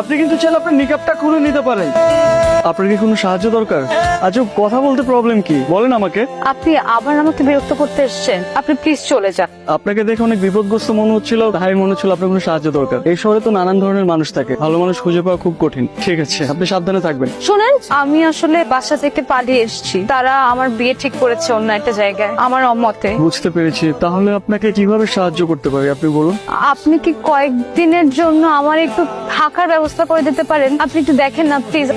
আপনি কিন্তু চাইলে আপনার নিকাবটা খুলে নিতে পারেন। আপনার কি কোনো সাহায্য দরকার? আচ্ছা, কথা বলতে প্রবলেম কি বলেন আমাকে। আপনি আবার আমাকে বিরক্ত করতে এসেছেন, আপনি প্লিজ চলে যান। আপনাকে দেখে অনেক বিপদগ্রস্ত মনে হচ্ছিল, তাই মনে হচ্ছিল আপনার কোনো সাহায্য দরকার। এই শহরে তো নানান ধরনের মানুষ থাকে, ভালো মানুষ খুঁজে পাওয়া খুব কঠিন। ঠিক আছে, আপনি সাবধানে থাকবেন। শুনেন, আমি আসলে বাসা থেকে পালিয়ে এসেছি। তারা আমার বিয়ে ঠিক করেছে অন্য একটা জায়গায়, আমার অমতে। বুঝতে পেরেছি। তাহলে আপনাকে কিভাবে সাহায্য করতে পারি আপনি বলুন। আপনি কি কয়েকদিনের জন্য আমার একটু থাকার ব্যবস্থা করে দিতে পারেন? আপনি একটু দেখেন না প্লিজ।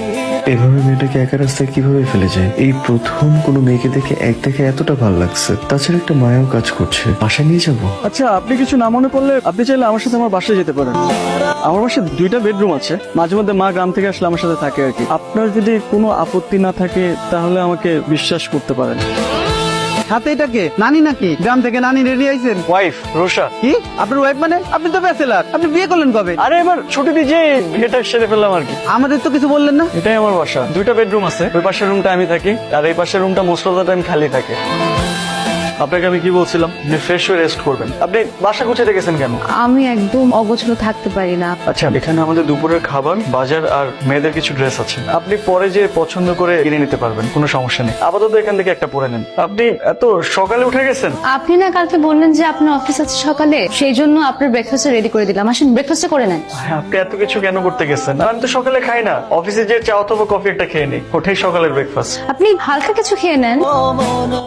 এভাবে মেয়েটাকে একা রাস্তায় কিভাবে ফেলে যায়? এই প্রথম কোনো মেয়েকে দেখে একটাকে এতটা ভালো লাগছে, তাছাড়া একটা মায়াও কাজ করছে। বাসায় নিয়ে যাবো? আচ্ছা, আপনি কিছু না মনে করলে আপনি চাইলে আমার সাথে আমার বাসায় যেতে পারেন। আমার বাসায় 2টা বেডরুম আছে। মাঝে মধ্যে মা গ্রাম থেকে আসলে আমার সাথে থাকে আর কি। আপনার যদি কোনো আপত্তি না থাকে তাহলে আমাকে বিশ্বাস করতে পারেন। হাতে এটাকে নানি নাকি? গ্রাম থেকে নানি রেডি আইছেন? ওয়াইফ রোশা। কি আপনার ওয়াইফ মানে? আপনি তো ব্যাচেলার, আপনি বিয়ে করলেন কবে? আরে এবার ছুটি দিয়ে যে বিয়েটা সেরে ফেললাম আর কি। আমাদের তো কিছু বললেন না। এটাই আমার বাসা। 2টা বেডরুম আছে। ওই পাশের রুমটা আমি থাকি, আর এই পাশের রুমটা মোস্ট অফ দ্য টাইম খালি থাকে। আপনাকে আমি কি বলছিলাম, আপনি ফ্রেশ হয়ে রেস্ট করবেন। আপনি বাসা গুছিয়ে রেখেছেন কেন? আমি একদম অগোছলো থাকতে পারি না। আচ্ছা, এখানে আমাদের দুপুরের খাবার, বাজার আর মেয়েদের কিছু ড্রেস আছে। আপনি পরে যে পছন্দ করে কিনে নিতে পারবেন, কোনো সমস্যা নেই। আপাতত এখান থেকে একটা পরে নেন। আপনি এত সকালে উঠে গেছেন? আপনি না কালকে বললেন যে আপনার অফিস আছে সকালে, সেই জন্য আপনার ব্রেকফাস্ট রেডি করে দিলাম। আসেন ব্রেকফাস্ট করে নেন। আপনি এত কিছু কেন করতে গেছেন? আমি তো সকালে খাই না। অফিসে যে চা অথবা কফি একটা খেয়ে নিই, ওটাই সকালের ব্রেকফাস্ট। আপনি হালকা কিছু খেয়ে নেন।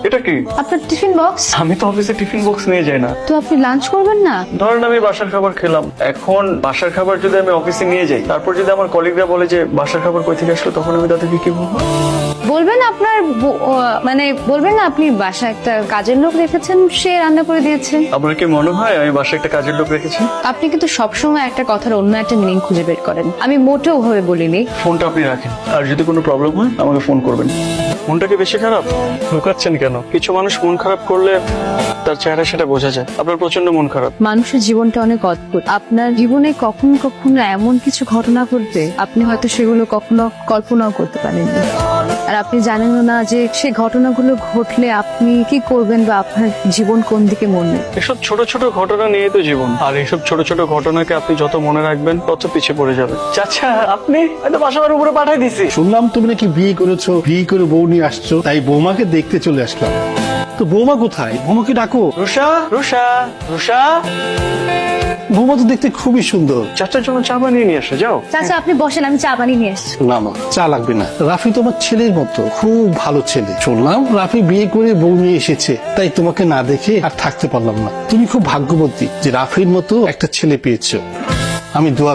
এটা কি? আপনার টিফিন বক্স। আমি তো অফিসে টিফিন বক্স নিয়ে যাই না। তো আপনি লাঞ্চ করবেন না? ধরেন আমি বাসার খাবার খেলাম, এখন বাসার খাবার যদি আমি অফিসে নিয়ে যাই, তারপর যদি আমার কলিগরা বলে যে বাসার খাবার কই থেকে আসলো, তখন আমি তাদেরকে কি বলবো? বলবেন আপনার মানে বলবেন না আপনি বাসায় একটা কাজের লোক রেখেছেন, সে রান্না করে দিয়েছে। আপনার কি মনে হয় আমি বাসায় একটা কাজের লোক রেখেছি? আপনি কিন্তু সবসময় একটা কথার অন্য একটা মিনিং খুঁজে বের করেন। আমি মোটেও ভাবে বলিনি। ফোনটা আপনি রাখেন, আর যদি কোনো প্রবলেম হয় আমাকে ফোন করবেন। মনটা কি বেশি খারাপ? লুকাচ্ছেন কেন? কিছু মানুষ মন খারাপ করলে তার চেহারা সেটা বোঝা যায়। আপনার প্রচন্ড মন খারাপ। মানুষের জীবনটা অনেক অদ্ভুত। আপনার জীবনে কখনো কখনো এমন কিছু ঘটনা ঘটবে, আপনি হয়তো সেগুলো কখনো কল্পনাও করতে পারেননি। আর আপনি জানেন না যে সেই ঘটনাগুলো ঘটলে আপনি কি করবেন বা আপনার জীবন কোন দিকে মোড় নেবে। এসব ছোট ছোট ঘটনা নিয়ে তো জীবন, আর এইসব ছোট ছোট ঘটনাকে আপনি যত মনে রাখবেন তত পিছিয়ে পড়ে যাবে। চাচা, আপনি হয়তো বাসার উপরে পাঠাই দিছি। শুনলাম তুমি নাকি বিয়ে করেছো, বিয়ে করে বউ নিয়ে আসছো, তাই বৌমাকে দেখতে চলে আসলাম। তো বৌমা কোথায়? বৌমাকে ডাকো। রুষা, রুষা, রুষা। বৌমা তো দেখতে খুবই সুন্দর। চাচার জন্য চা বানিয়ে নিয়ে আসে, যাও। চাচা আপনি বসেন, আমি চা বানিয়ে নিয়ে আসছি। না না, চা লাগবে না। রাফি তোমার ছেলের মতো, খুব ভালো ছেলে। শুনলাম রাফি বিয়ে করে বউ নিয়ে এসেছে, তাই তোমাকে না দেখে আর থাকতে পারলাম না। তুমি খুব ভাগ্যবতী যে রাফির মতো একটা ছেলে পেয়েছো। আমি দোয়া